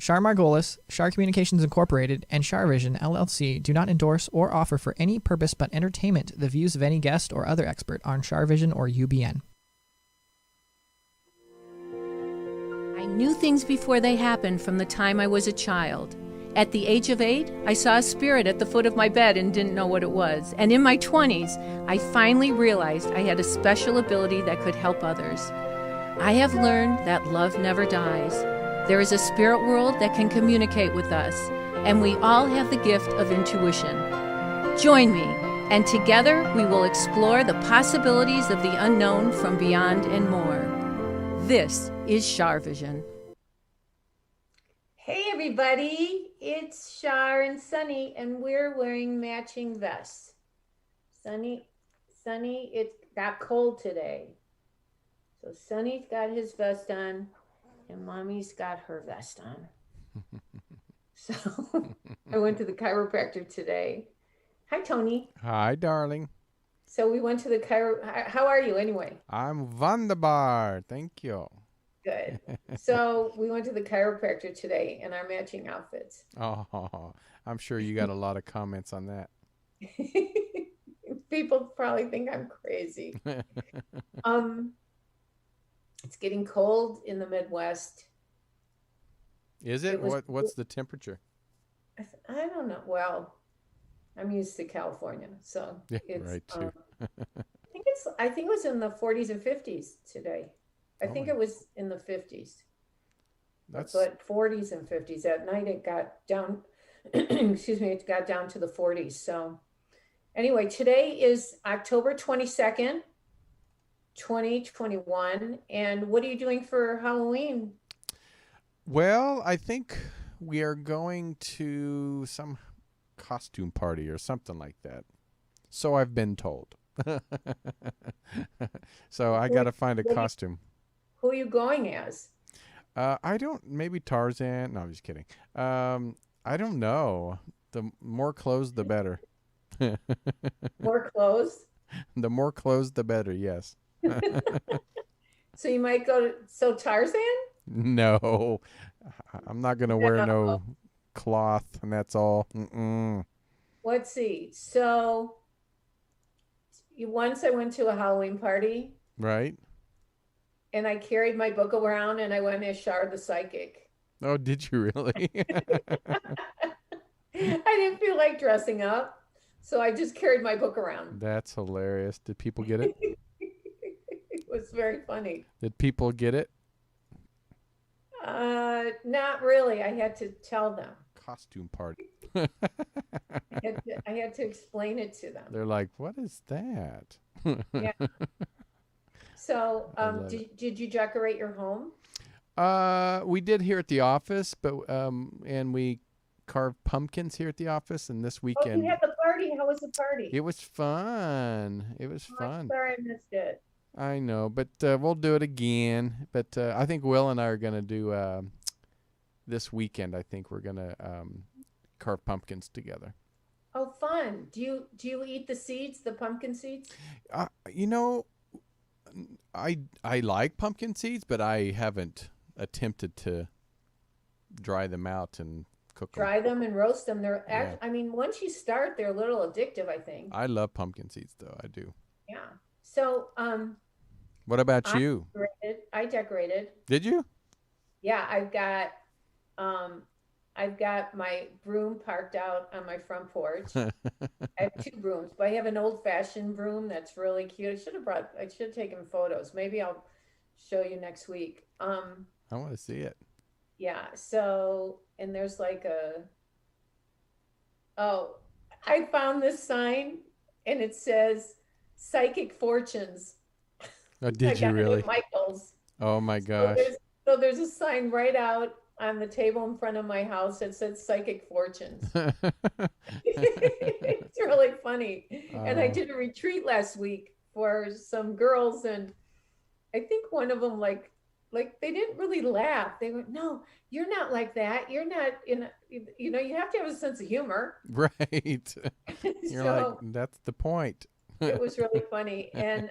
Char Margolis, Char Communications Incorporated, and CharVision LLC do not endorse or offer for any purpose but entertainment the views of any guest or other expert on CharVision or UBN. I knew things before they happened from the time I was a child. At the age of 8, I saw a spirit at the foot of my bed and didn't know what it was. And in my 20s, I finally realized I had a special ability that could help others. I have learned that love never dies. There is a spirit world that can communicate with us, and we all have the gift of intuition. Join me, and together we will explore the possibilities of the unknown from beyond and more. This is CharVision. Hey everybody, it's Char and Sunny, and we're wearing matching vests. Sunny, it got cold today. So Sunny's got his vest on, and Mommy's got her vest on. So I went to the chiropractor today. Hi, Tony. Hi, darling. So we went to the How are you anyway? I'm wunderbar. Thank you. Good. So we went to the chiropractor today in our matching outfits. Oh, I'm sure you got a lot of comments on that. People probably think I'm crazy. It's getting cold in the Midwest. Is it? What's the temperature? I don't know. Well, I'm used to California, so yeah, it's right too. I think it was in the 40s and 50s today. I think it was in the 50s. But 40s and 50s. At night it got down excuse me, it got down to the 40s. So anyway, today is October 22nd, 2021. And what are you doing for Halloween? Well, I think we are going to some costume party or something like that. So I've been told. So I got to find a costume. Who are you going as? Maybe Tarzan. No, I'm just kidding. I don't know. The more clothes, the better. More clothes? The more clothes, the better, yes. So you might go to, Tarzan? No, I'm not going to wear no cloth, and that's all. Mm-mm. Let's see. So once I went to a Halloween party. Right. And I carried my book around and I went as Char the Psychic. Oh, did you really? I didn't feel like dressing up, so I just carried my book around. That's hilarious. Did people get it? It was very funny. Did people get it? Not really. I had to tell them. Costume party. I had to explain it to them. They're like, what is that? Yeah. So, did you decorate your home? We did here at the office, but and we carved pumpkins here at the office. And this weekend, you had the party. How was the party? It was fun. It was fun. I'm sorry I missed it. I know, but we'll do it again. But I think Will and I are gonna do this weekend. I think we're gonna carve pumpkins together. Oh, fun! Do you eat the seeds, the pumpkin seeds? You know. I like pumpkin seeds, but I haven't attempted to dry them out and cook them. Dry them and roast them. I mean, once you start, they're a little addictive, I think. I love pumpkin seeds, though. I do. Yeah. So, what about you? I decorated. Did you? Yeah, I've got my broom parked out on my front porch. I have 2 brooms, but I have an old-fashioned broom that's really cute. I should have taken photos. Maybe I'll show you next week. I want to see it. Yeah. So, and there's like I found this sign, and it says "Psychic Fortunes." Oh, did you really? Michael's. Oh my gosh. So there's a sign right out on the table in front of my house that said Psychic Fortunes. It's really funny. And I did a retreat last week for some girls, and I think one of them like they didn't really laugh. They went, "No, you're not like that. You're not you have to have a sense of humor." Right. You're like, that's the point. It was really funny. And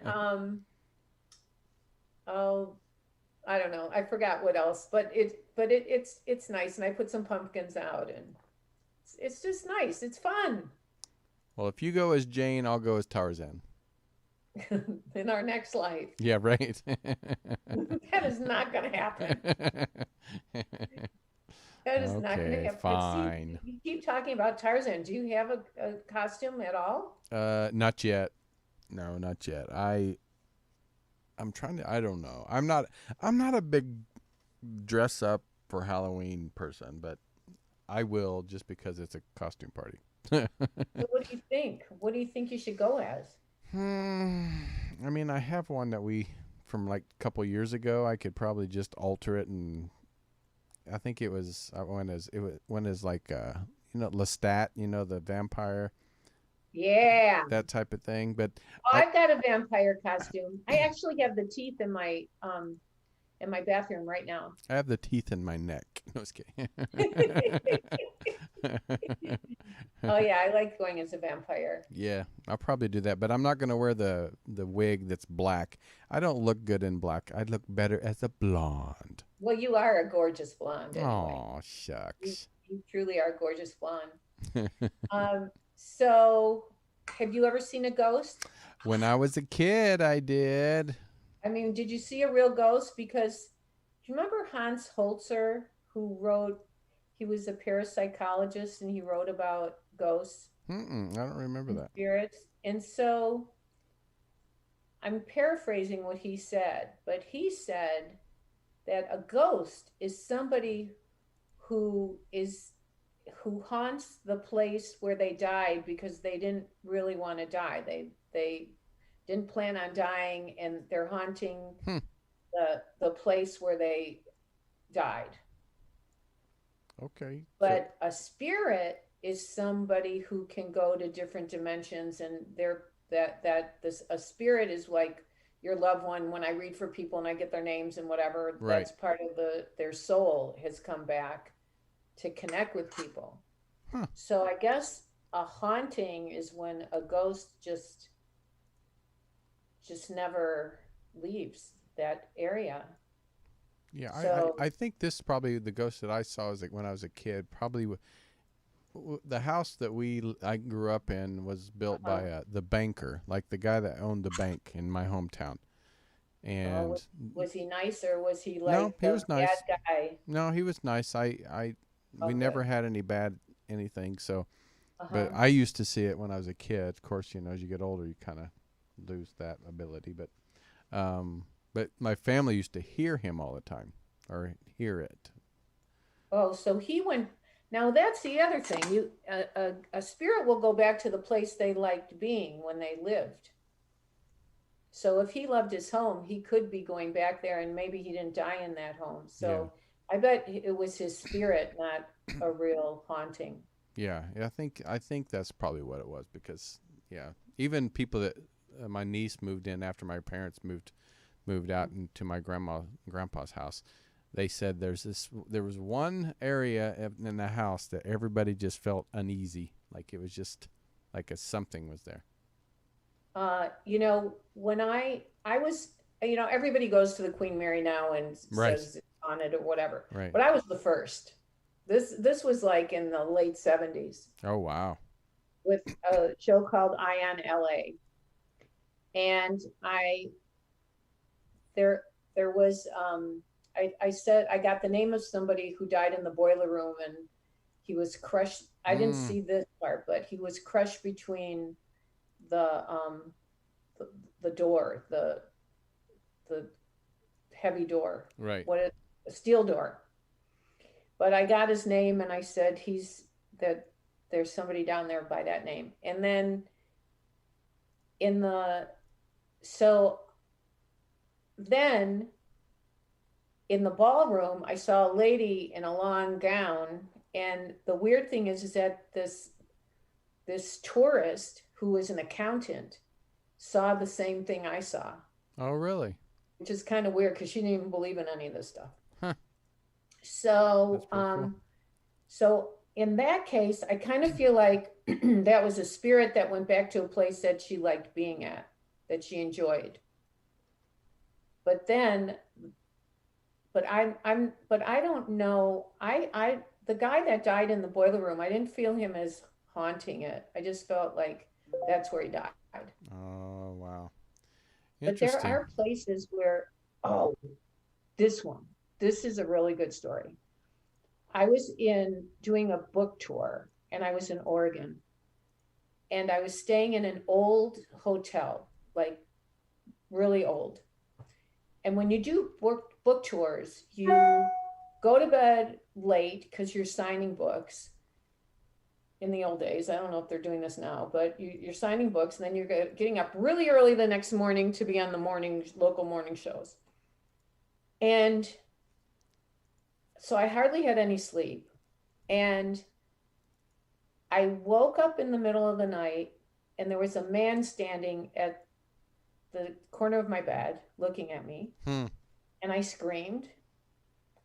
I don't know. I forgot what else, but it's nice. And I put some pumpkins out, and it's just nice. It's fun. Well, if you go as Jane, I'll go as Tarzan. In our next life. Yeah, right. That is not going to happen. That is not going to Okay, happen. fine. See, you keep talking about Tarzan. Do you have a costume at all? Not yet. No, not yet. I'm trying to. I don't know. I'm not a big dress up for Halloween person, but I will just because it's a costume party. So what do you think? What do you think you should go as? I mean, I have one that from like a couple years ago. I could probably just alter it, and I think it was when is like Lestat, the vampire. Yeah. That type of thing, but I've got a vampire costume. I actually have the teeth in my bathroom right now. I have the teeth in my neck. No, I was kidding. Oh yeah, I like going as a vampire. Yeah, I'll probably do that, but I'm not going to wear the wig that's black. I don't look good in black. I'd look better as a blonde. Well, you are a gorgeous blonde anyway. Oh, shucks. You truly are a gorgeous blonde. So have you ever seen a ghost? When I was a kid, I did. I mean, did you see a real ghost? Because do you remember Hans Holzer, he was a parapsychologist and he wrote about ghosts? I don't remember that. Spirits. And so I'm paraphrasing what he said, but he said that a ghost is somebody who haunts the place where they died because they didn't really want to die. They didn't plan on dying, and they're haunting the place where they died. Okay. But a spirit is somebody who can go to different dimensions, and a spirit is like your loved one. When I read for people and I get their names and whatever, right. That's part of their soul has come back to connect with people. So I guess a haunting is when a ghost just never leaves that area. Yeah, so, I think this probably the ghost that I saw was like when I was a kid. Probably the house that I grew up in was built by the banker, like the guy that owned the bank in my hometown. And was he nice, or was he like no? He was nice. Bad guy? No, he was nice. We never had any bad anything. So, but I used to see it when I was a kid. Of course, as you get older, you kind of lose that ability. But my family used to hear him all the time, or hear it. Oh, so he went. Now that's the other thing. A spirit will go back to the place they liked being when they lived. So if he loved his home, he could be going back there, and maybe he didn't die in that home. So yeah. I bet it was his spirit, not a real haunting. Yeah, I think that's probably what it was, because even people that my niece moved in after my parents moved out into my grandpa's house. They said there was one area in the house that everybody just felt uneasy, like it was just like something was there. When I was, everybody goes to the Queen Mary now and says it's haunted or whatever. Right. But I was the first. This was like in the late 70s. Oh, wow. With a show called Ion LA. And there was, I said, I got the name of somebody who died in the boiler room, and he was crushed. I didn't see this part, but he was crushed between the door, the heavy door, right? A steel door. But I got his name, and I said there's somebody down there by that name. And then then in the ballroom, I saw a lady in a long gown, and the weird thing is that this tourist who was an accountant saw the same thing I saw. Oh, really? Which is kind of weird, because she didn't even believe in any of this stuff. Huh. So, cool. So in that case, I kind of feel like that was a spirit that went back to a place that she liked being at, that she enjoyed. But then but but I don't know. The guy that died in the boiler room, I didn't feel him as haunting it. I just felt like that's where he died. Oh, wow. But there Interesting. are places where, oh, this one, this is a really good story. I was in doing a book tour and I was in Oregon and I was staying in an old hotel, like really old. And when you do book tours, you go to bed late because you're signing books. In the old days, I don't know if they're doing this now, but you're signing books and then you're getting up really early the next morning to be on the local morning shows. And so I hardly had any sleep. And I woke up in the middle of the night and there was a man standing at the corner of my bed looking at me. And I screamed.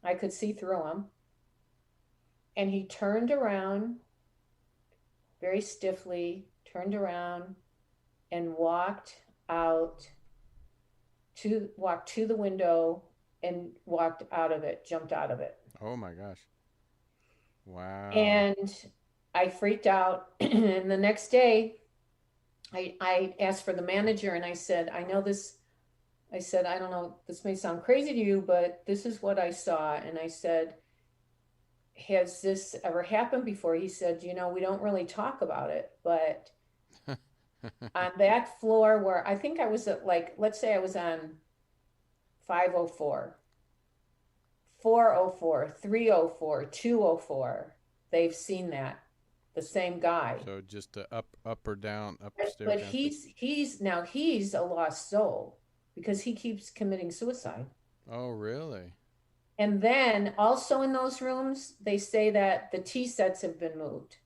I could see through him. And he turned around very stiffly, turned around and walked to the window and walked out of it, jumped out of it. Oh my gosh. Wow. And I freaked out. And the next day, I asked for the manager and I said, I know this. I said, I don't know, this may sound crazy to you, but this is what I saw. And I said, has this ever happened before? He said, we don't really talk about it, but on that floor where I think I was at, like, let's say I was on 504, 404, 304, 204, they've seen that, the same guy. So just up or down, upstairs. But he's a lost soul because he keeps committing suicide. Oh, really? And then also in those rooms, they say that the tea sets have been moved.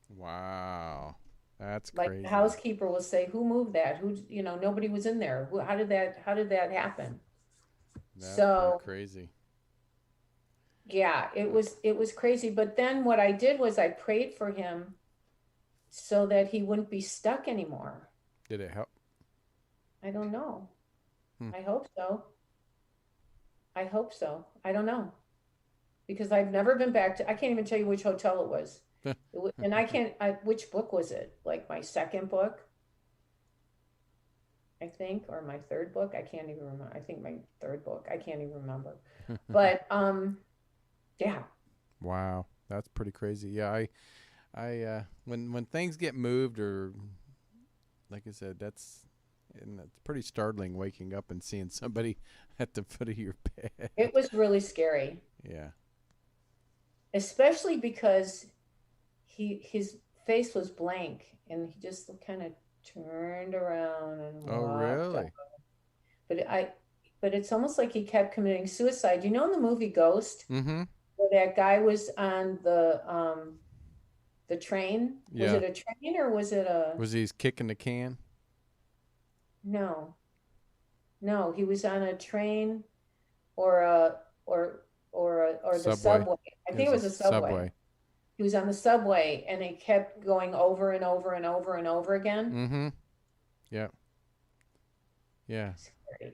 Wow. That's Like crazy. the housekeeper will say, who moved that? Who, nobody was in there. How did that happen? That's So crazy. yeah, it was crazy. But then what I did was I prayed for him so that he wouldn't be stuck anymore. Did it help? I don't know. I hope so. I don't know. Because I've never been back to, I can't even tell you which hotel it was. And which book was it? Like my second book, I think, or my third book? I can't even remember. I think my third book. I can't even remember. But, yeah. Wow. That's pretty crazy. Yeah. When things get moved or, like I said, it's pretty startling waking up and seeing somebody at the foot of your bed. It was really scary. Yeah. Especially because his face was blank and he just kind of turned around and Oh, really? But it's almost like he kept committing suicide. In the movie Ghost, Mm-hmm. where that guy was on the train? Yeah. Was it a train or was it a? Was he kicking the can? No, he was on a train or the subway. I think it was a subway. He was on the subway and it kept going over and over and over and over again. Mm-hmm. Yeah. Yeah. Scary.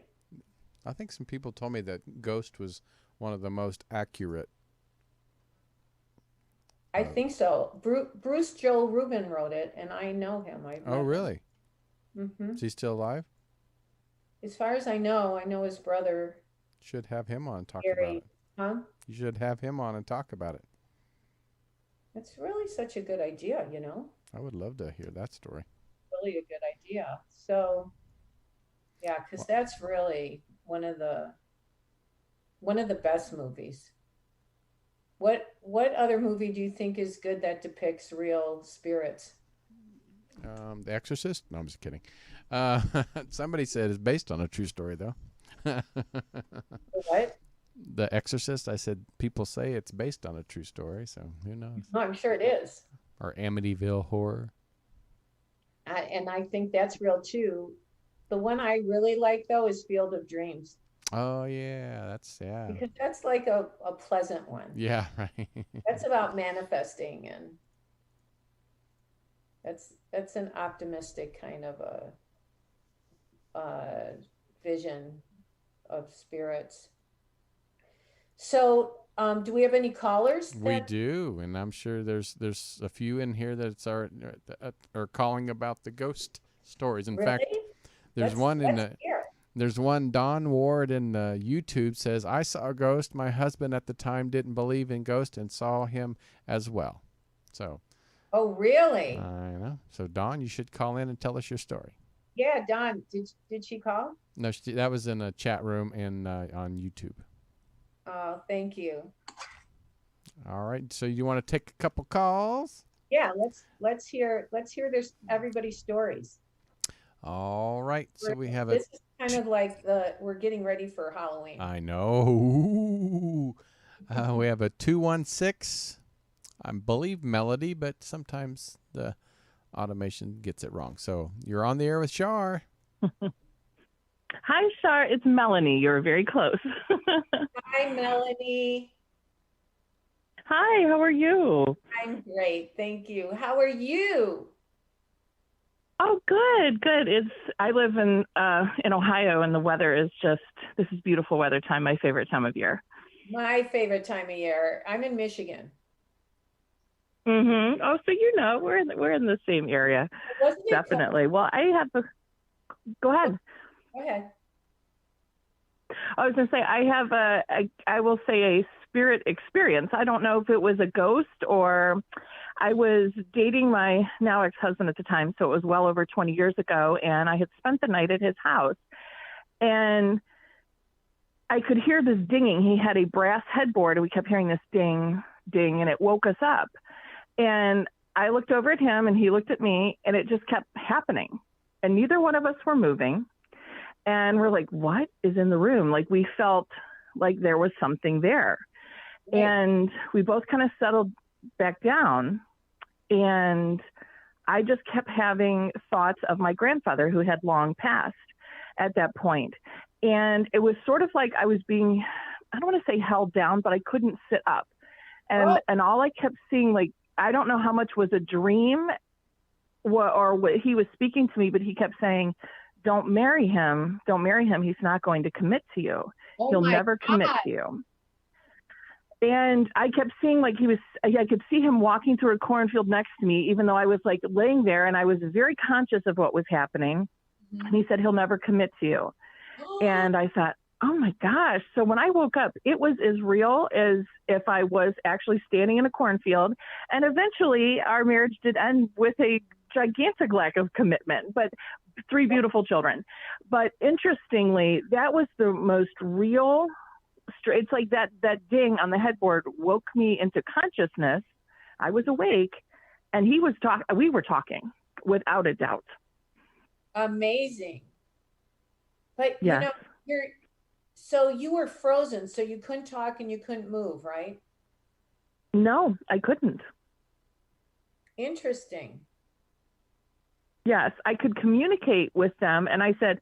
I think some people told me that Ghost was one of the most accurate. I think so. Bruce Joel Rubin wrote it, and I know him. Oh, really? Mm-hmm. Is he still alive? As far as I know his brother. Should have him on and talk Gary. about it. Huh? You should have him on and talk about it. It's really such a good idea, I would love to hear that story. Really a good idea. So, yeah, because that's really one of the best movies. What other movie do you think is good that depicts real spirits? The Exorcist? No, I'm just kidding. Somebody said it's based on a true story, though. What? The Exorcist, I said people say it's based on a true story, so who knows? No, I'm sure it is. Or Amityville Horror. And I think that's real too. The one I really like though is Field of Dreams. Oh yeah, yeah. Because that's like a pleasant one. Yeah, right. That's about manifesting and that's an optimistic kind of a vision of spirits. So, do we have any callers? We do, and I'm sure there's a few in here that are calling about the ghost stories. In fact, Really? there's one in the Hear. there's one Don Ward in YouTube says, I saw a ghost. My husband at the time didn't believe in ghosts and saw him as well. So Oh, really? I know. So Don, you should call in and tell us your story. Yeah, Dawn, did she call? No, that was in a chat room and on YouTube. Oh, thank you. All right. So you want to take a couple calls? Yeah, let's hear everybody's stories. All right. So we have This is kind of like we're getting ready for Halloween. I know. We have a 216. I believe Melody, but sometimes the automation gets it wrong. So you're on the air with Char. Hi, Char. It's Melanie. You're very close. Hi, Melanie. Hi, how are you? I'm great, thank you. How are you? Oh, good. I live in Ohio, and the weather is this is beautiful weather time, my favorite time of year. My favorite time of year. I'm in Michigan. Mm-hmm. Oh, so we're in the same area. Wasn't it Definitely. Well, go ahead. Go ahead. I was going to say, I will say a spirit experience. I don't know if it was a ghost or I was dating my now ex-husband at the time, so it was well over 20 years ago, and I had spent the night at his house, and I could hear this dinging. He had a brass headboard, and we kept hearing this ding, ding, and it woke us up. And I looked over at him, and he looked at me, and it just kept happening, and neither one of us were moving. And we're like, what is in the room? Like, we felt like there was something there. Right. And we both kind of settled back down. And I just kept having thoughts of my grandfather, who had long passed at that point. And it was sort of like I was being, I don't want to say held down, but I couldn't sit up. And all I kept seeing, like, I don't know how much was a dream or what he was speaking to me, but he kept saying, don't marry him. Don't marry him. He's not going to commit to you. He'll never commit to you. And I kept seeing, like, I could see him walking through a cornfield next to me, even though I was like laying there, and I was very conscious of what was happening. Mm-hmm. And he said, he'll never commit to you. And I thought, oh my gosh. So when I woke up, it was as real as if I was actually standing in a cornfield. And eventually our marriage did end with a gigantic lack of commitment, but 3 beautiful children. But interestingly, that was the most real. It's like that ding on the headboard woke me into consciousness. I was awake, and we were talking without a doubt. Amazing. But yes. so you were frozen, so you couldn't talk and you couldn't move, right? No, I couldn't. Interesting. Yes, I could communicate with them, and I said,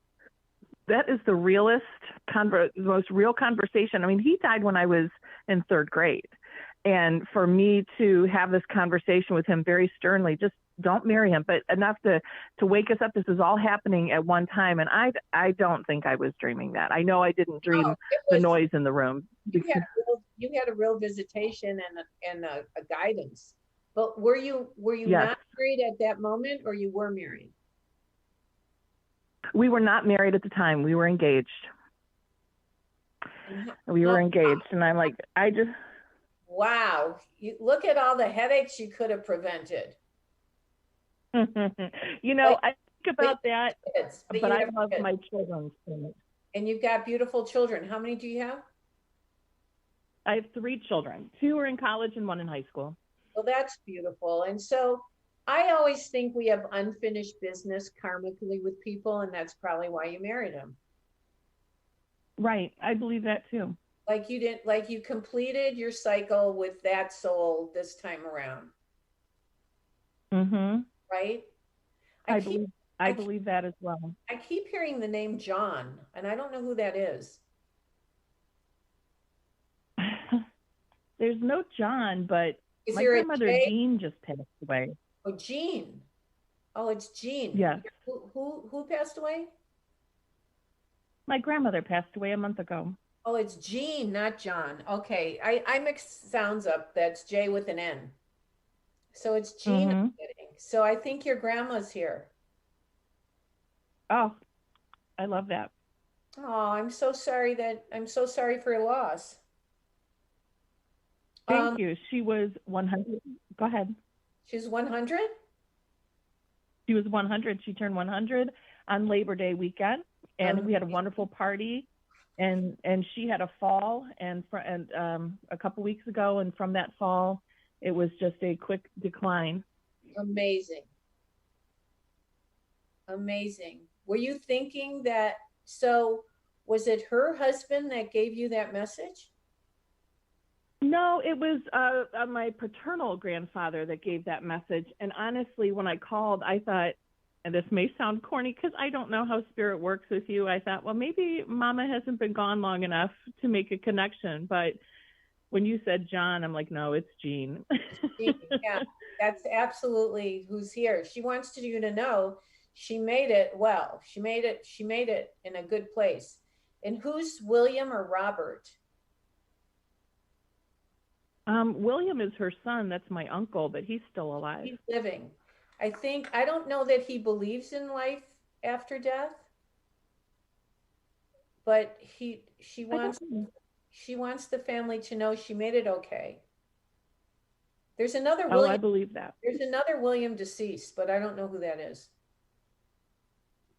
that is the most real conversation. I mean, he died when I was in 3rd grade. And for me to have this conversation with him very sternly, just don't marry him, but enough to wake us up. This is all happening at one time. And I don't think I was dreaming that. I know I didn't dream the noise in the room. You had a real visitation and a guidance. But were you yes. not married at that moment, or you were married? We were not married at the time. We were engaged. Were engaged. And I'm like, wow. Look at all the headaches you could have prevented. I think about that, but I love my children. And you've got beautiful children. How many do you have? I have 3 children. 2 are in college and 1 in high school. Well, that's beautiful. And so I always think we have unfinished business karmically with people, and that's probably why you married him. Right. I believe that too. Like you completed your cycle with that soul this time around. Mm-hmm. Right? I believe that as well. I keep hearing the name John, and I don't know who that is. There's no John, but my grandmother Jean just passed away. Oh, Jean. Oh, it's Jean. Yes. Who passed away? My grandmother passed away a month ago. Oh, it's Jean, not John. Okay, I mixed sounds up. That's J with an N. So it's Jean I'm Mm-hmm. getting. So I think your grandma's here. Oh, I love that. Oh, I'm so sorry for your loss. Thank Um, you. She was 100. Go ahead. she's 100? She was 100. She turned 100 on Labor Day weekend, and we had a Amazing. wonderful party. And she had a fall, a couple weeks ago, and from that fall, it was just a quick decline. Amazing. Amazing. Were you thinking that, so was it her husband that gave you that message? No, it was my paternal grandfather that gave that message. And honestly, when I called, I thought, and this may sound corny because I don't know how spirit works with you. I thought, well, maybe Mama hasn't been gone long enough to make a connection. But when you said John, I'm like, no, it's Jean. Yeah, that's absolutely who's here. She wants you to know she made it well. She made it in a good place. And who's William or Robert? William is her son. That's my uncle, but he's still alive. He's living. I don't know that he believes in life after death, but she wants the family to know she made it okay. There's another Oh, I William. believe that. There's another William deceased, but I don't know who that is.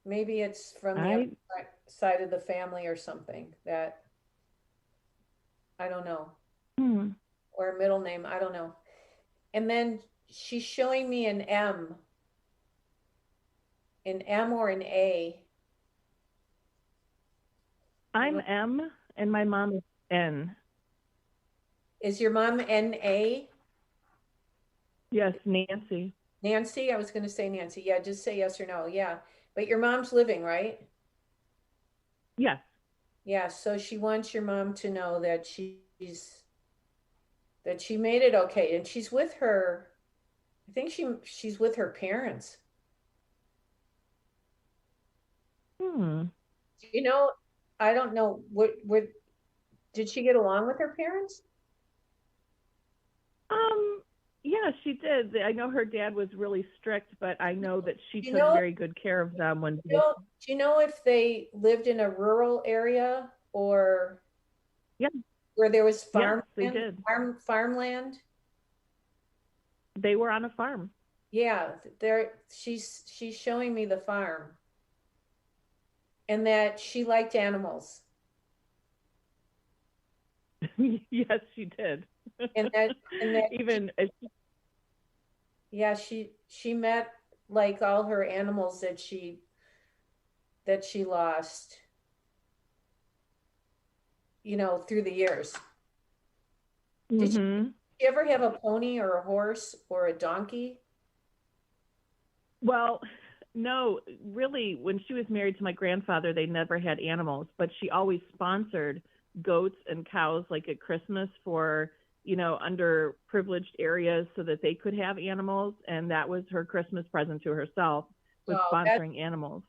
Maybe it's from the other side of the family or something that I don't know. Or a middle name, I don't know. And then she's showing me an M or an A. I'm M and my mom is N. Is your mom N-A? Yes, Nancy. Nancy? I was going to say Nancy. Yeah, just say yes or no. Yeah. But your mom's living, right? Yes. Yeah, so she wants your mom to know that she made it okay. And she's with her, I think she's with her parents. You know, I don't know what did she get along with her parents? Yeah, she did. I know her dad was really strict, but I know that she took very good care of them when. Do you know if they lived in a rural area or where there was farmland? Yes, they did. Farmland? They were on a farm. Yeah, she's showing me the farm. And that she liked animals. Yes, she did. And that even yeah, she met like all her animals that she lost, you know, through the years. Did you ever have a pony or a horse or a donkey? Well, no, really, when she was married to my grandfather, they never had animals, but she always sponsored goats and cows like at Christmas for, underprivileged areas so that they could have animals. And that was her Christmas present to herself, was sponsoring animals.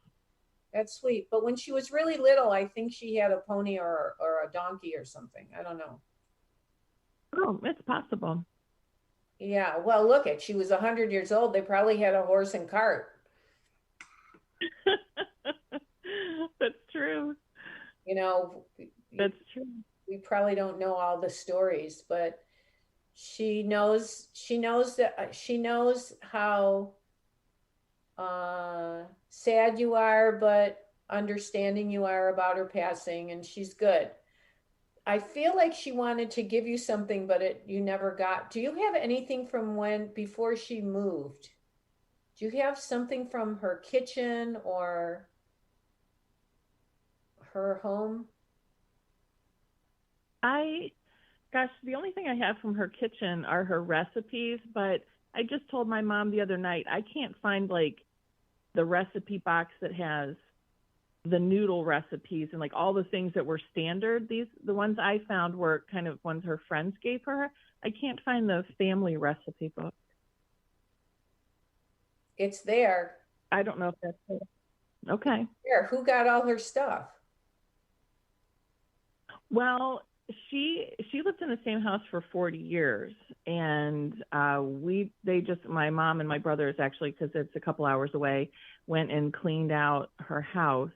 That's sweet. But when she was really little, I think she had a pony or a donkey or something. I don't know. Oh, it's possible. Yeah. Well, look she was 100 years old. They probably had a horse and cart. That's true. That's true. We probably don't know all the stories, but she knows how sad you are, but understanding you are about her passing, and she's good. I feel like she wanted to give you something, but you never got. Do you have anything from before she moved? Do you have something from her kitchen or her home? The only thing I have from her kitchen are her recipes, but I just told my mom the other night, I can't find like the recipe box that has the noodle recipes and like all the things that were standard. The ones I found were kind of ones her friends gave her. I can't find the family recipe book. It's there. I don't know if that's it. Okay. There. Who got all her stuff? Well, she lived in the same house for 40 years, and my mom and my brothers, actually, because it's a couple hours away, went and cleaned out her house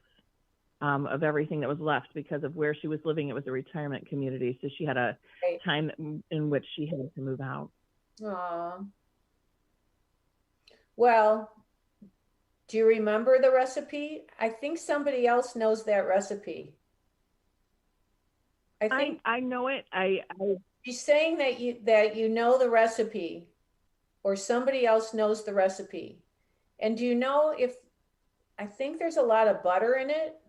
of everything that was left because of where she was living. It was a retirement community, so she had a Right. time in which she had to move out. Aw. Well, do you remember the recipe? I think somebody else knows that recipe. I think I know it. she's saying that you know the recipe, or somebody else knows the recipe. And do you know if I think there's a lot of butter in it?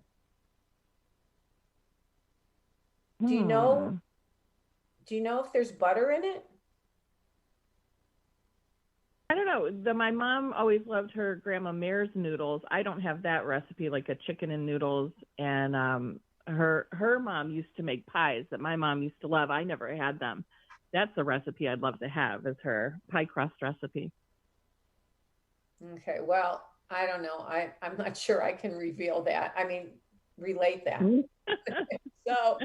Do you know? Do you know if there's butter in it? I don't know. My mom always loved her Grandma Mare's noodles. I don't have that recipe, like a chicken and noodles. And her mom used to make pies that my mom used to love. I never had them. That's a recipe I'd love to have, is her pie crust recipe. Okay, well, I don't know. I'm not sure I can reveal that. I mean, relate that. So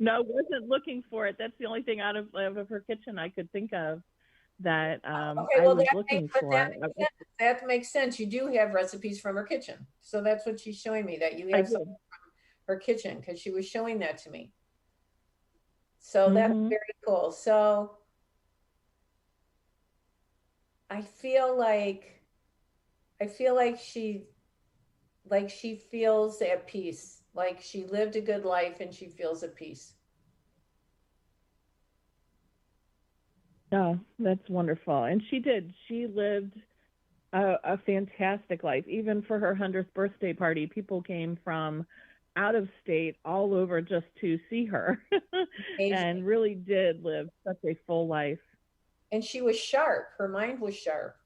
no, wasn't looking for it. That's the only thing out of her kitchen I could think of that okay, I well, was looking for. That makes sense. You do have recipes from her kitchen. So that's what she's showing me, that you have something from her kitchen, because she was showing that to me. So that's very cool. So I feel like she feels at peace, like she lived a good life and she feels at peace. Oh, that's wonderful. And she did. She lived a fantastic life. Even for her 100th birthday party, people came from out of state all over just to see her and really did live such a full life. And she was sharp. Her mind was sharp.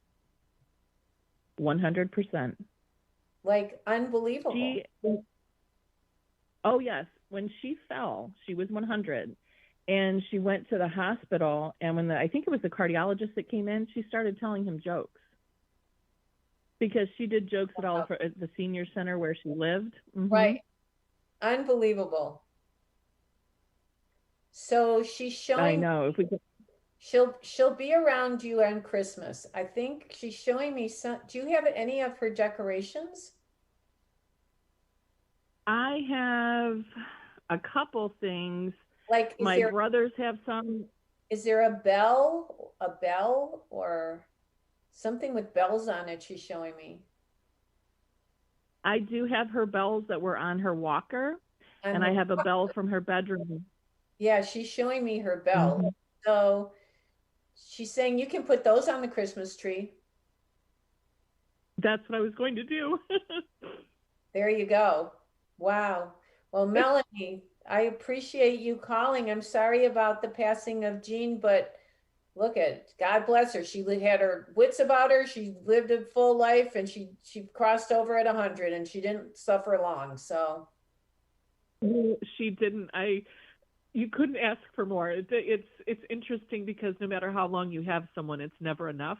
100%. Like unbelievable. Oh, yes. When she fell, she was 100. And she went to the hospital. And when I think it was the cardiologist that came in, she started telling him jokes. Because she did jokes at the senior center where she lived. Right. Unbelievable. So she's showing. I know. If we could, she'll be around you on Christmas. I think she's showing me some. Do you have any of her decorations? I have a couple things. Like my brothers have some. Is there a bell or something with bells on it she's showing me? I do have her bells that were on her walker, and I have a bell from her bedroom. Yeah, she's showing me her bell. So she's saying you can put those on the Christmas tree. That's what I was going to do. There you go. Wow. Well, Melanie, I appreciate you calling. I'm sorry about the passing of Jean, but look at God bless her. She had her wits about her. She lived a full life, and she crossed over at 100, and she didn't suffer long. So she didn't. You couldn't ask for more. It's interesting because no matter how long you have someone, it's never enough.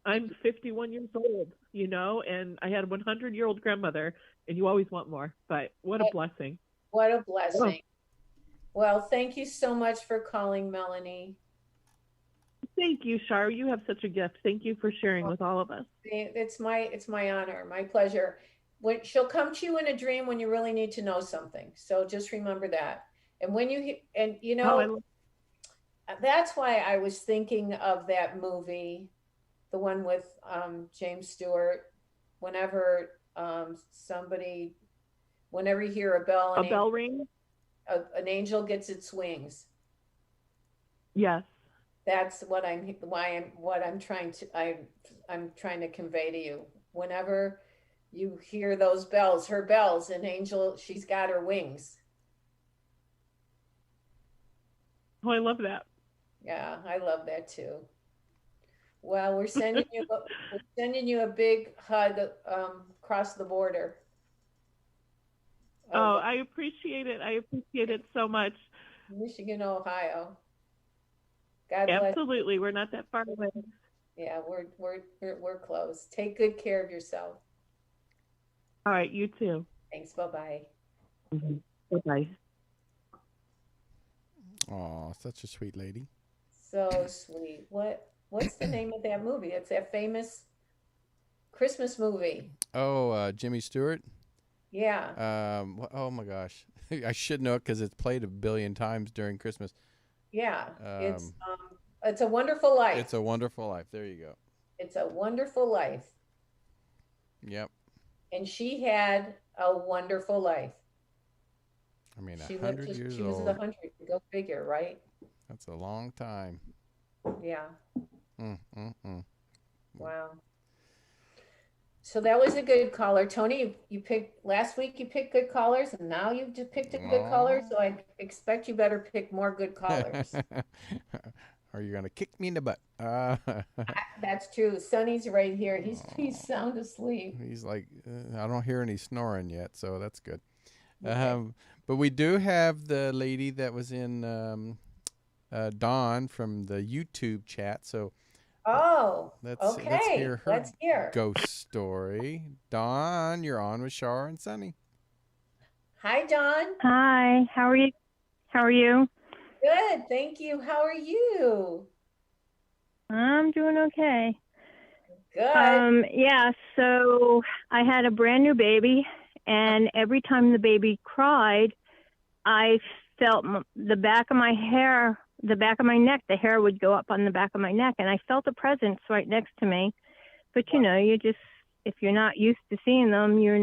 I'm 51 years old, and I had a 100-year-old grandmother, and you always want more. But what a blessing. What a blessing. Well, thank you so much for calling, Melanie. Thank you, Char. You have such a gift. Thank you for sharing with all of us. It's my honor, my pleasure. When she'll come to you in a dream when you really need to know something. So just remember that. And when that's why I was thinking of that movie, the one with James Stewart. Whenever whenever you hear a bell, a bell ring, an angel gets its wings. Yes. That's what I'm trying to convey to you. Whenever you hear those bells, her bells, an angel, she's got her wings. Oh, I love that. Yeah, I love that too. Well, we're sending you a big hug across the border. Oh, I appreciate it. I appreciate it so much. Michigan, Ohio. God bless. Absolutely, we're not that far away. Yeah, we're close. Take good care of yourself. All right, you too. Thanks. Bye-bye. Bye-bye. Oh, such a sweet lady. So sweet. What's the name of that movie? It's that famous Christmas movie. Oh, Jimmy Stewart. Yeah. Oh my gosh, I should know it because it's played a billion times during Christmas. Yeah. Um, It's a Wonderful Life. it's a Wonderful Life. There you go. It's a Wonderful Life. Yep. And she had a wonderful life. I mean, She lived 100 to, years she was old. 100. Go figure, right? That's a long time. Yeah. Mm, mm, mm. Wow. So that was a good caller. Tony, you picked last week, you picked good callers, and now you've just picked a good caller. So I expect you better pick more good callers. Are you gonna kick me in the butt? That's true. Sonny's right here. He's sound asleep. He's like, I don't hear any snoring yet, so that's good. Okay. But we do have the lady that was in Dawn from the YouTube chat. So Oh, let's okay. hear her Let's hear. ghost story. Dawn, you're on with Char and Sunny. Hi, Dawn. Hi, how are you? How are you? Good, thank you. How are you? I'm doing okay. Good. Yeah, so I had a brand new baby, and every time the baby cried, I felt the back of my hair, the back of my neck, the hair would go up on the back of my neck, and I felt a presence right next to me. But you know, you just, if you're not used to seeing them, you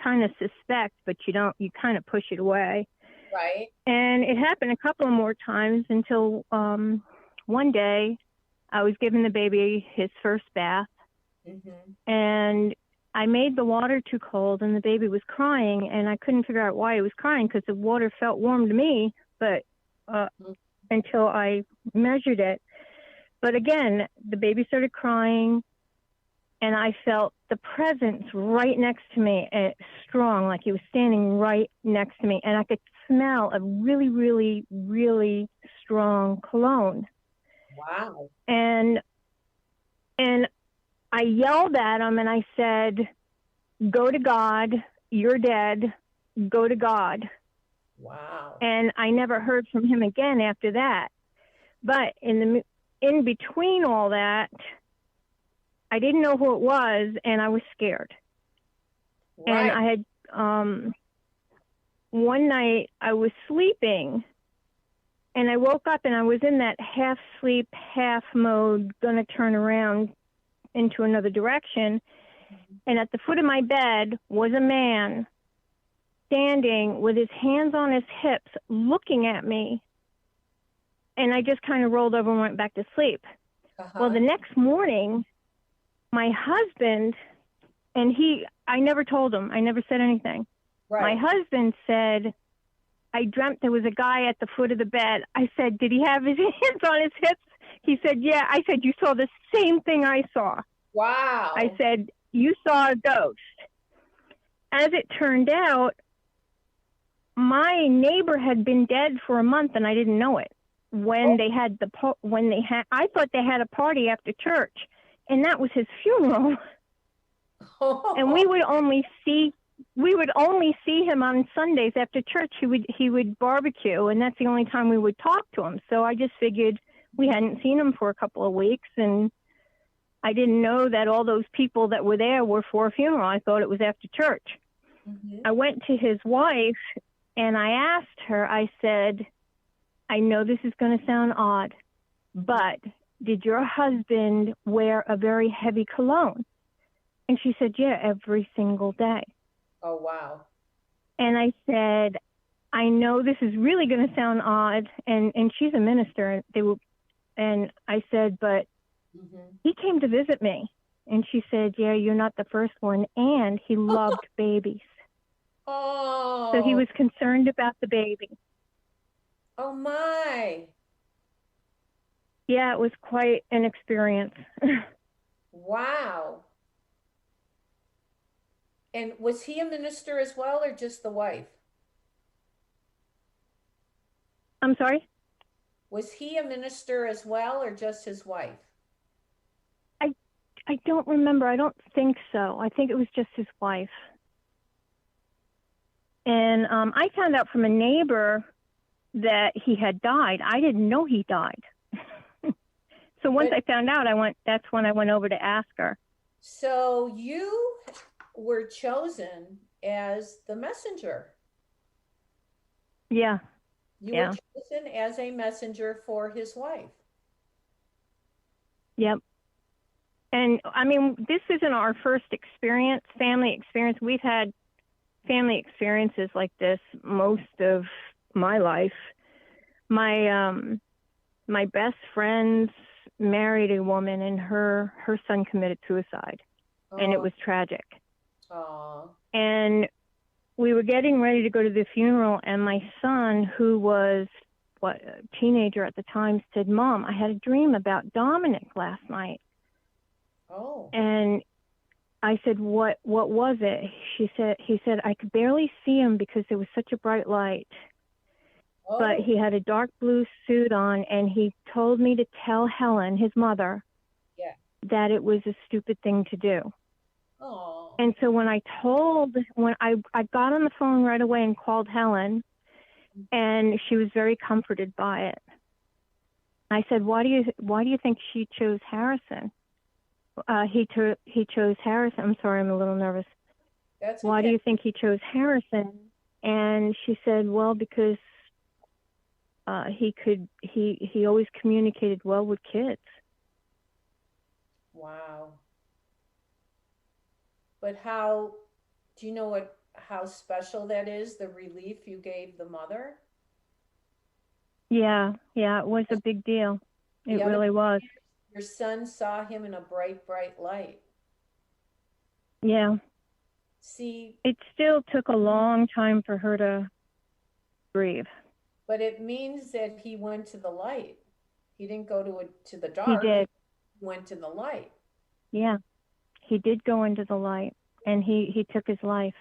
kind of suspect, but you kind of push it away. Right. And it happened a couple of more times until one day I was giving the baby his first bath, and I made the water too cold, and the baby was crying, and I couldn't figure out why he was crying because the water felt warm to me, but until I measured it. But again, the baby started crying, and I felt the presence right next to me, strong, like he was standing right next to me, and I could smell a really, really, really strong cologne. Wow. And I yelled at him and I said, "Go to God, you're dead, go to God." Wow. And I never heard from him again after that. But in between all that, I didn't know who it was, and I was scared. Right. And I had one night I was sleeping, and I woke up and I was in that half sleep, half mode, gonna turn around into another direction. And at the foot of my bed was a man standing with his hands on his hips looking at me. And I just kind of rolled over and went back to sleep. Well, the next morning, my husband, and I never told him, I never said anything. Right. My husband said, "I dreamt there was a guy at the foot of the bed." I said, "Did he have his hands on his hips?" He said, "Yeah." I said, "You saw the same thing I saw." Wow. I said, "You saw a ghost." As it turned out, my neighbor had been dead for a month and I didn't know it. When they had I thought they had a party after church, and that was his funeral. And we would only see him on Sundays after church. He would barbecue, and that's the only time we would talk to him. So I just figured we hadn't seen him for a couple of weeks, and I didn't know that all those people that were there were for a funeral. I thought it was after church. I went to his wife, and I asked her, I said, "I know this is going to sound odd, but did your husband wear a very heavy cologne?" And she said, "Yeah, every single day." Oh, wow. And I said, "I know this is really going to sound odd." And she's a minister. And I said, "But he came to visit me." And she said, "Yeah, you're not the first one." And he loved babies. Oh. So he was concerned about the baby. Oh, my. Yeah, it was quite an experience. Wow. And was he a minister as well, or just the wife? I'm sorry? Was he a minister as well, or just his wife? I don't remember. I don't think so. I think it was just his wife. And I found out from a neighbor that he had died. I didn't know he died. So once I found out, that's when I went over to ask her. So you were chosen as the messenger. Yeah. You were chosen as a messenger for his wife. Yep. And I mean, this isn't our first family experience. We've had family experiences like this most of my life. My best friends married a woman, and her son committed suicide, and it was tragic. Oh. And we were getting ready to go to the funeral, and my son, who was a teenager at the time, said, "Mom, I had a dream about Dominic last night." Oh. And I said, "What was it?" He said, "I could barely see him because there was such a bright light." Oh. But he had a dark blue suit on, and he told me to tell Helen, his mother, that it was a stupid thing to do. Oh. And so when I got on the phone right away and called Helen, and she was very comforted by it. I said, why do you think she chose Harrison? He chose Harrison. I'm sorry, I'm a little nervous. That's why do you think he chose Harrison? And she said, well, because he always communicated well with kids. Wow. But do you know how special that is, the relief you gave the mother? Yeah, it was a big deal. It really was. Your son saw him in a bright, bright light. Yeah. See, it still took a long time for her to grieve. But it means that he went to the light. He didn't go to the dark. He did. He went to the light. Yeah. He did go into the light, and he took his life.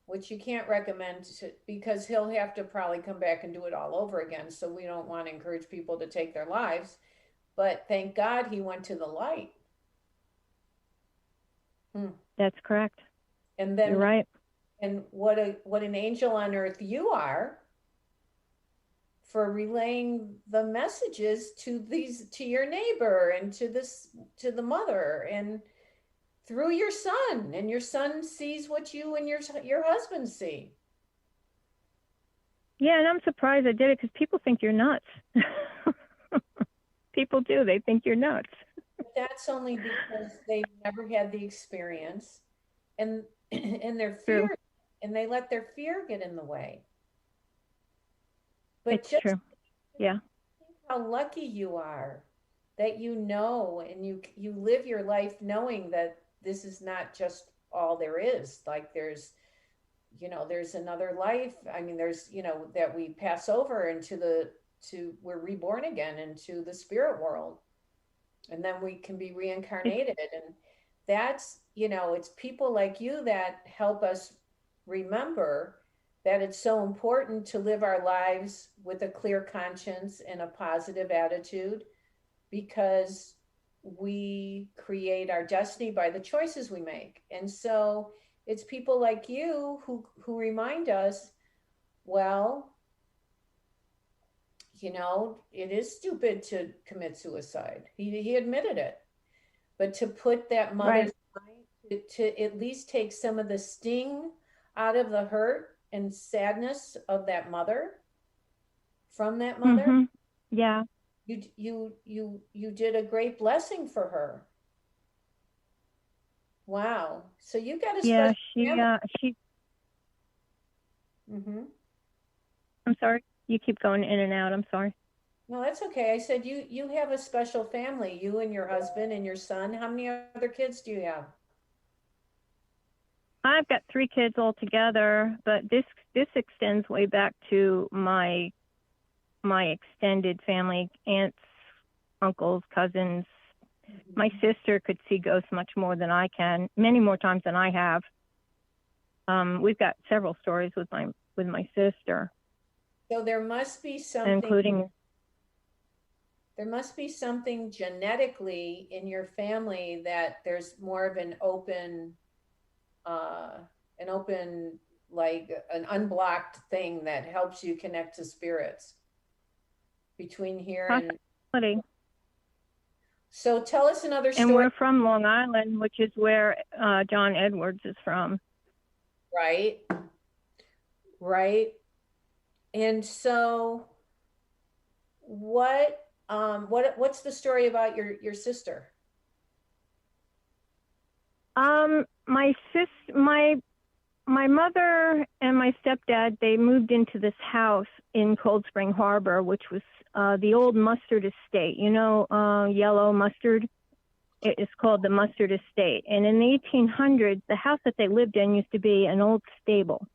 Which you can't recommend because he'll have to probably come back and do it all over again. So we don't want to encourage people to take their lives. But thank God he went to the light. That's correct. And then you're right. And what an angel on earth you are for relaying the messages to your neighbor and to the mother and through your son, and your son sees what you and your husband see. Yeah, and I'm surprised I did it because people think you're nuts. People do. They think you're nuts. But that's only because they've never had the experience, and their fear, and they let their fear get in the way. But it's true. Yeah. Think how lucky you are that you know, and you live your life knowing that this is not just all there is. Like there's another life. I mean, there's, that we pass over we're reborn again into the spirit world. And then we can be reincarnated. And that's, it's people like you that help us remember that it's so important to live our lives with a clear conscience and a positive attitude, because we create our destiny by the choices we make. And so it's people like you who remind us, well, it is stupid to commit suicide. He admitted it. But to put that mother's mind, to at least take some of the sting out of the hurt and sadness of that mother, from that mother. Mm-hmm. Yeah. You did a great blessing for her. Wow. So you got a yeah, special she Mm-hmm. I'm sorry. You keep going in and out. I'm sorry. No, that's okay. I said you have a special family, you and your husband and your son. How many other kids do you have? I've got 3 kids altogether, but this extends way back to my extended family, aunts, uncles, cousins. Mm-hmm. My sister could see ghosts much more than I can, many more times than I have. We've got several stories with my sister. So there must be something, there must be something genetically in your family that there's more of an open, like an unblocked thing that helps you connect to spirits. between here and. Possibility. So tell us another And story. we're from Long Island, which is where John Edwards is from. Right. Right. And so what's the story about your sister? My mother and my stepdad, they moved into this house in Cold Spring Harbor, which was the old Mustard Estate, yellow mustard. It is called the Mustard Estate. And in the 1800s, the house that they lived in used to be an old stable.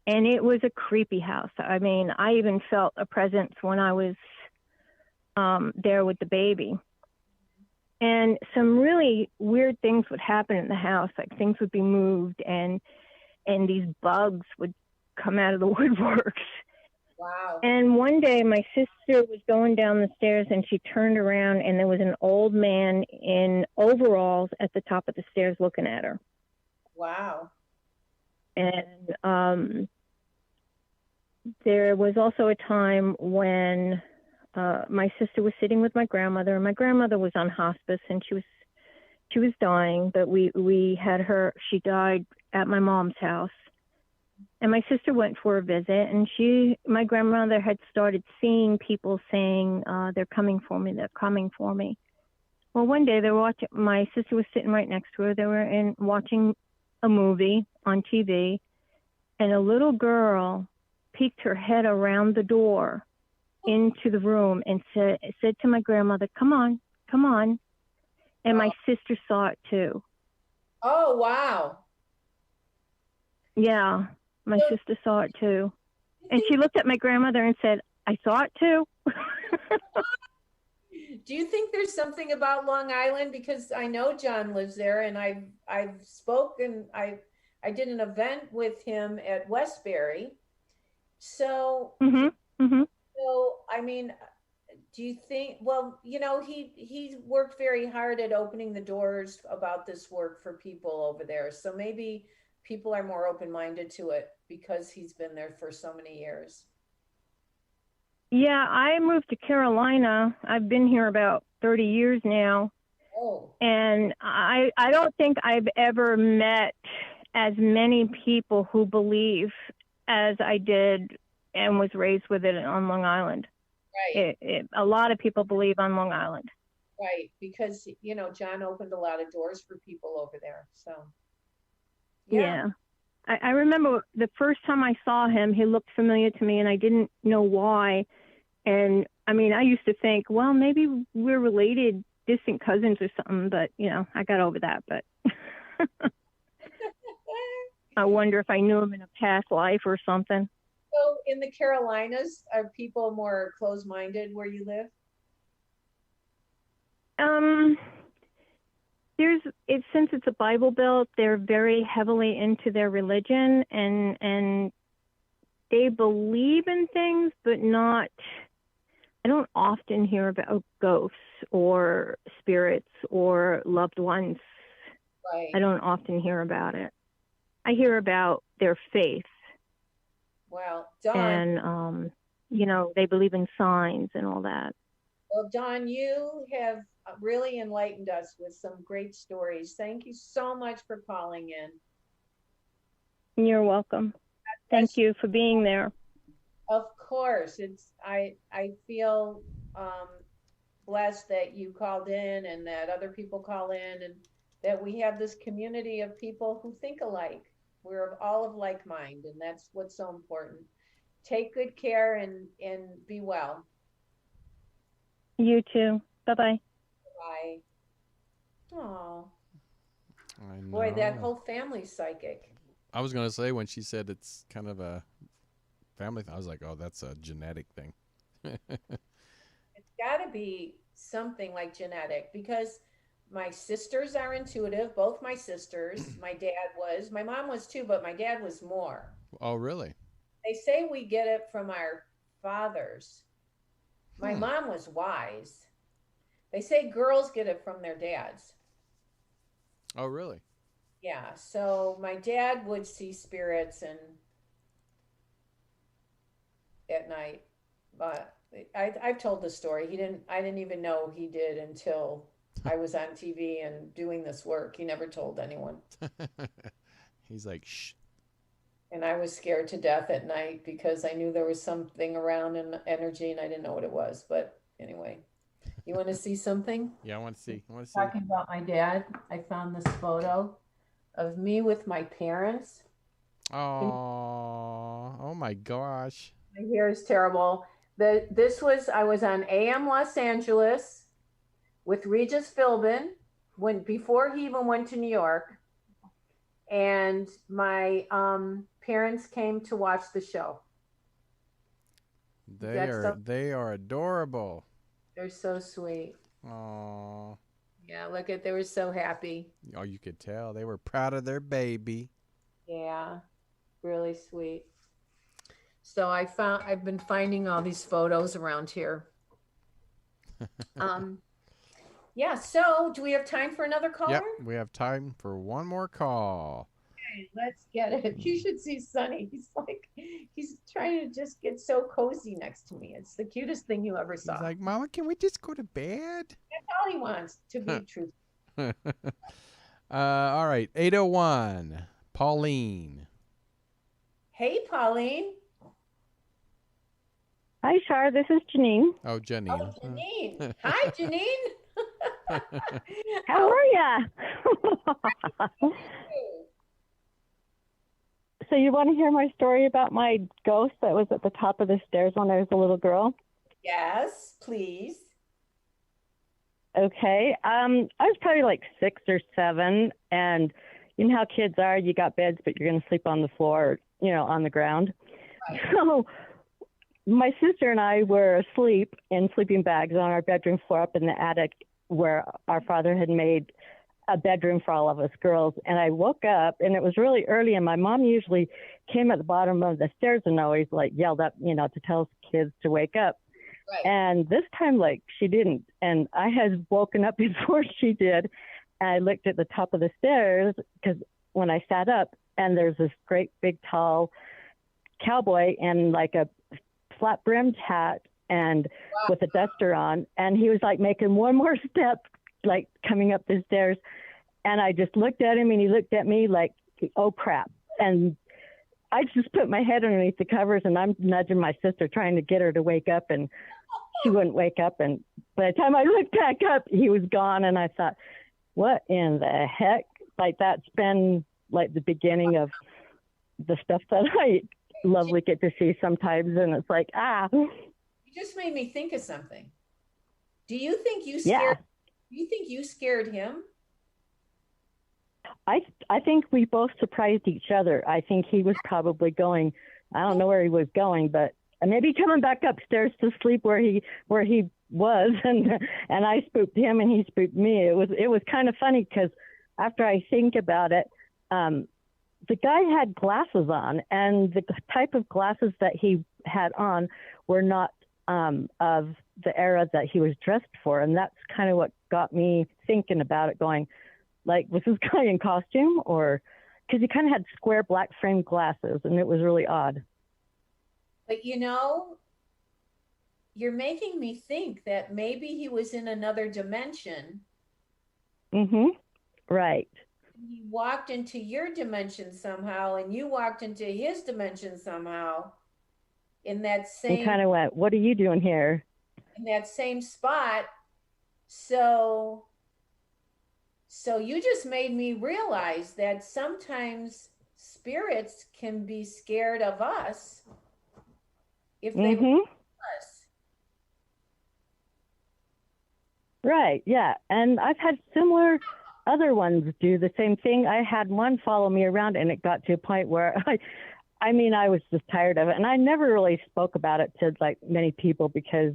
And it was a creepy house. I mean, I even felt a presence when I was there with the baby. And some really weird things would happen in the house, like things would be moved and these bugs would come out of the woodworks. Wow. And one day my sister was going down the stairs and she turned around and there was an old man in overalls at the top of the stairs looking at her. Wow. And there was also a time when my sister was sitting with my grandmother, and my grandmother was on hospice and she was dying, but we had her, she died at my mom's house. And my sister went for a visit, and my grandmother had started seeing people saying, they're coming for me, they're coming for me. Well, one day my sister was sitting right next to her. They were watching a movie on TV, and a little girl peeked her head around the door into the room and said to my grandmother, come on. And my sister saw it too. Oh, wow. Yeah, my sister saw it too. And she looked at my grandmother and said, I saw it too. Do you think there's something about Long Island? Because I know John lives there, and I've spoken, I did an event with him at Westbury. So, So, I mean, do you think, well, he worked very hard at opening the doors about this work for people over there. So maybe people are more open-minded to it because he's been there for so many years. Yeah, I moved to Carolina. I've been here about 30 years now. Oh. And I don't think I've ever met as many people who believe as I did and was raised with it on Long Island. Right. A lot of people believe on Long Island. Right, because John opened a lot of doors for people over there. So yeah. I remember the first time I saw him, he looked familiar to me, and I didn't know why. And I mean, I used to think, well, maybe we're related, distant cousins or something, but I got over that. But I wonder if I knew him in a past life or something. So in the Carolinas, are people more closed-minded where you live? Since it's a Bible Belt, they're very heavily into their religion, and they believe in things, but not. I don't often hear about ghosts or spirits or loved ones. Right. I don't often hear about it. I hear about their faith. Well, Dawn. And, they believe in signs and all that. Well, Dawn, you have really enlightened us with some great stories. Thank you so much for calling in. You're welcome. Thank you for being there. Of course. I feel blessed that you called in and that other people call in, and that we have this community of people who think alike. We're all of like mind, and that's what's so important. Take good care and be well. You too. Bye-bye. Bye. Oh, boy, that whole family's psychic. I was going to say, when she said it's kind of a family thing, I was like, oh, that's a genetic thing. It's got to be something like genetic, because my sisters are intuitive, both my sisters. My dad was, my mom was too, but my dad was more. Oh, really? They say we get it from our fathers. My mom was wise. They say girls get it from their dads. Oh, really? Yeah. So my dad would see spirits at night, but I've told the story. I didn't even know he did until I was on TV and doing this work. He never told anyone. He's like, shh. And I was scared to death at night because I knew there was something around in energy and I didn't know what it was. But anyway, you want to see something? Yeah, I want to see. I want to see. Talking about my dad, I found this photo of me with my parents. Oh my gosh. My hair is terrible. I was on AM Los Angeles with Regis Philbin before he even went to New York. And my parents came to watch the show. They are adorable. They're so sweet. Oh. Yeah, they were so happy. Oh, you could tell they were proud of their baby. Yeah, really sweet. So I've been finding all these photos around here. Yeah, so do we have time for another caller? Yep, we have time for one more call. Okay, let's get it. You should see Sonny. He's trying to just get so cozy next to me. It's the cutest thing you ever saw. He's like, Mama, can we just go to bed? That's all he wants, to be truthful. All right, 801, Pauline. Hey, Pauline. Hi, Char. This is Janine. Oh, Janine. Oh, Janine. Hi, Janine. How are ya? So you want to hear my story about my ghost that was at the top of the stairs when I was a little girl? Yes, please. Okay. I was probably like 6 or 7, and you know how kids are. You got beds, but you're going to sleep on the floor, on the ground. Right. So my sister and I were asleep in sleeping bags on our bedroom floor up in the attic where our father had made a bedroom for all of us girls. And I woke up, and it was really early, and my mom usually came at the bottom of the stairs and always yelled up, to tell kids to wake up. Right. And this time, she didn't. And I had woken up before she did. And I looked at the top of the stairs because when I sat up, and there's this great big tall cowboy in a flat brimmed hat and with a duster on. And he was making one more step, coming up the stairs. And I just looked at him, and he looked at me like, oh crap. And I just put my head underneath the covers, and I'm nudging my sister, trying to get her to wake up, and she wouldn't wake up. And by the time I looked back up, he was gone. And I thought, what in the heck? That's been the beginning of the stuff that I lovely get to see sometimes. And it's You just made me think of something. Do you think you scared? Do you think you scared him? I think we both surprised each other. I think he was probably going, I don't know where he was going, but maybe coming back upstairs to sleep where he was, and I spooked him and he spooked me. It was kind of funny because after I think about it, the guy had glasses on, and the type of glasses that he had on were not of the era that he was dressed for. And that's kind of what got me thinking about it, going, was this guy in costume? Or because he kind of had square black frame glasses, and it was really odd. But you're making me think that maybe he was in another dimension. Mm-hmm. Right. He walked into your dimension somehow, and you walked into his dimension somehow in that same... He kind of went, what are you doing here? In that same spot. So you just made me realize that sometimes spirits can be scared of us if they want us. Right, yeah. And I've had similar other ones do the same thing. I had one follow me around, and it got to a point where I was just tired of it. And I never really spoke about it to many people because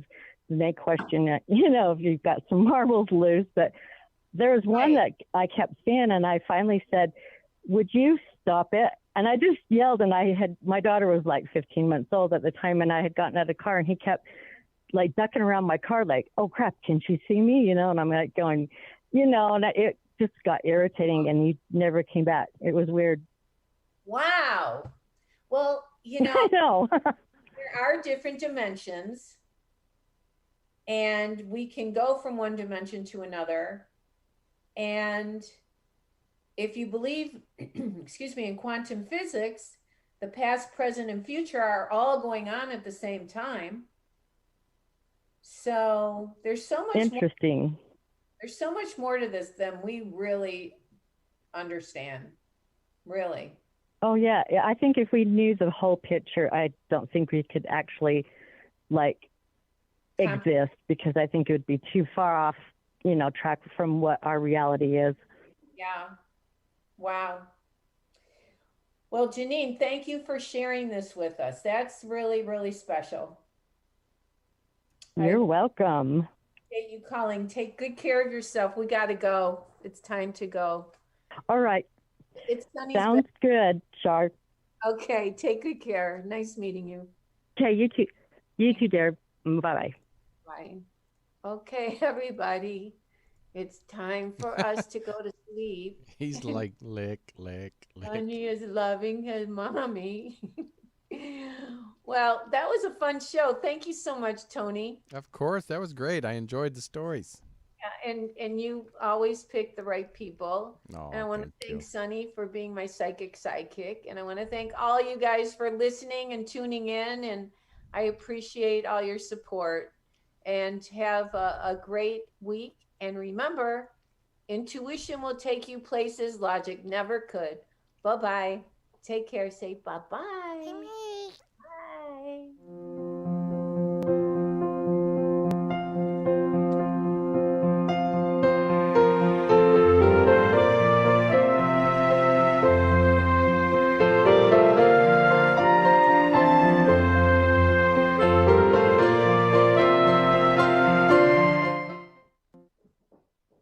they question it, if you've got some marbles loose. But there was one that I kept seeing, and I finally said, would you stop it? And I just yelled, and my daughter was 15 months old at the time, and I had gotten out of the car, and he kept ducking around my car oh crap, can she see me? And I'm going, and it just got irritating, and he never came back. It was weird. Wow. Well, I know. there are different dimensions, and we can go from one dimension to another. And if you believe, excuse me, in quantum physics, the past, present, and future are all going on at the same time. So there's so much Interesting. there's so much more to this than we really understand. Really. Oh yeah, I think if we knew the whole picture, I don't think we could actually exist, because I think it would be too far off, track from what our reality is. Yeah. Wow. Well, Janine, thank you for sharing this with us. That's really, really special. You're welcome. Appreciate you calling. Take good care of yourself. We got to go. It's time to go. All right. It's Sunny's Sounds good, Char. Okay. Take good care. Nice meeting you. Okay, you too. You too, dear. Bye-bye. Bye. Okay, everybody. It's time for us to go to sleep. He's like, lick, lick, lick. Sonny is loving his mommy. Well, that was a fun show. Thank you so much, Tony. Of course, that was great. I enjoyed the stories. And you always pick the right people. Oh, and I want to thank thank Sonny for being my psychic sidekick. And I want to thank all you guys for listening and tuning in. And I appreciate all your support. And have a great week. And remember, intuition will take you places logic never could. Bye-bye. Take care. Say bye-bye.